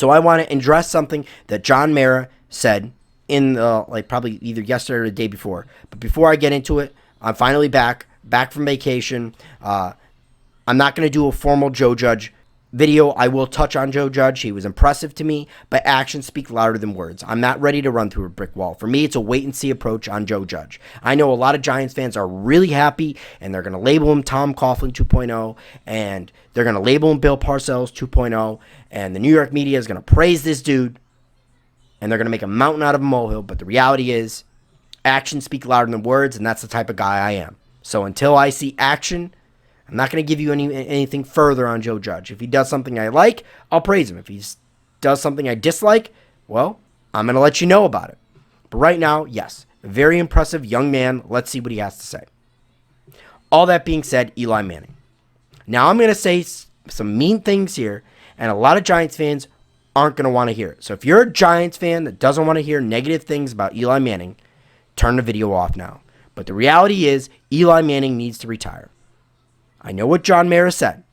So I want to address something that John Mara said in the, probably either yesterday or the day before. But before I get into it, I'm finally back from vacation. I'm not going to do a formal Joe Judge video. I will touch on Joe Judge. He was impressive to me, but actions speak louder than words. I'm not ready to run through a brick wall. For me, it's a wait-and-see approach on Joe Judge. I know a lot of Giants fans are really happy, and they're going to label him Tom Coughlin 2.0, and they're going to label him Bill Parcells 2.0, and the New York media is going to praise this dude, and they're going to make a mountain out of a molehill. But the reality is, actions speak louder than words, and that's the type of guy I am. So until I see action, I'm not going to give you anything further on Joe Judge. If he does something I like, I'll praise him. If he does something I dislike, well, I'm going to let you know about it. But right now, yes, a very impressive young man. Let's see what he has to say. All that being said, Eli Manning. Now I'm going to say some mean things here, and a lot of Giants fans aren't going to want to hear it. So if you're a Giants fan that doesn't want to hear negative things about Eli Manning, turn the video off now. But the reality is, Eli Manning needs to retire. I know what John Mara said.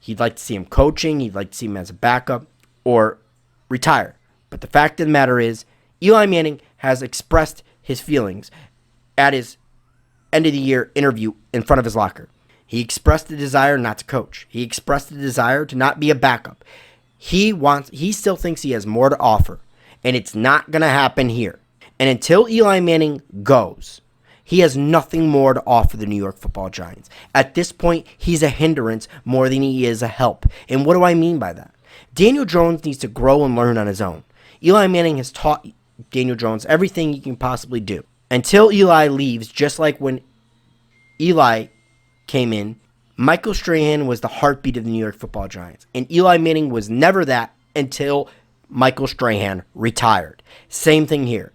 He'd like to see him coaching. He'd like to see him as a backup or retire. But the fact of the matter is, Eli Manning has expressed his feelings at his end of the year interview in front of his locker. He expressed the desire not to coach. He expressed the desire to not be a backup. He still thinks he has more to offer, and it's not going to happen here. And until Eli Manning goes, he has nothing more to offer the New York Football Giants. At this point, he's a hindrance more than he is a help. And what do I mean by that? Daniel Jones needs to grow and learn on his own. Eli Manning has taught Daniel Jones everything he can possibly do. Until Eli leaves, just like when Eli came in, Michael Strahan was the heartbeat of the New York Football Giants. And Eli Manning was never that until Michael Strahan retired. Same thing here.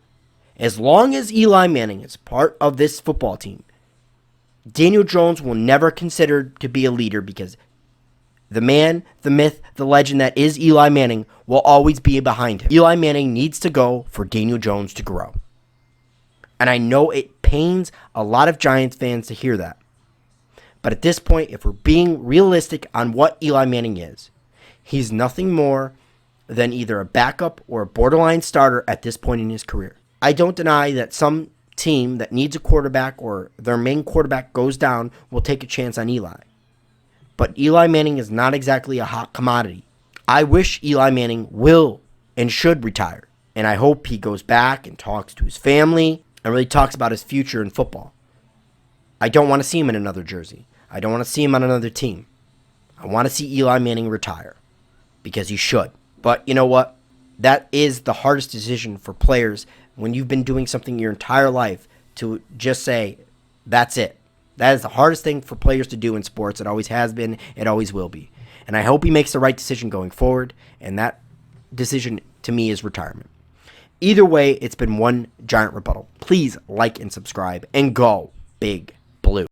As long as Eli Manning is part of this football team, Daniel Jones will never consider to be a leader because the man, the myth, the legend that is Eli Manning will always be behind him. Eli Manning needs to go for Daniel Jones to grow. And I know it pains a lot of Giants fans to hear that. But at this point, if we're being realistic on what Eli Manning is, he's nothing more than either a backup or a borderline starter at this point in his career. I don't deny that some team that needs a quarterback or their main quarterback goes down will take a chance on Eli. But Eli Manning is not exactly a hot commodity. I wish Eli Manning will and should retire. And I hope he goes back and talks to his family and really talks about his future in football. I don't want to see him in another jersey. I don't want to see him on another team. I want to see Eli Manning retire because he should. But you know what? That is the hardest decision for players when you've been doing something your entire life to just say, that's it. That is the hardest thing for players to do in sports. It always has been. It always will be. And I hope he makes the right decision going forward. And that decision, to me, is retirement. Either way, it's been one giant rebuttal. Please like and subscribe and go big.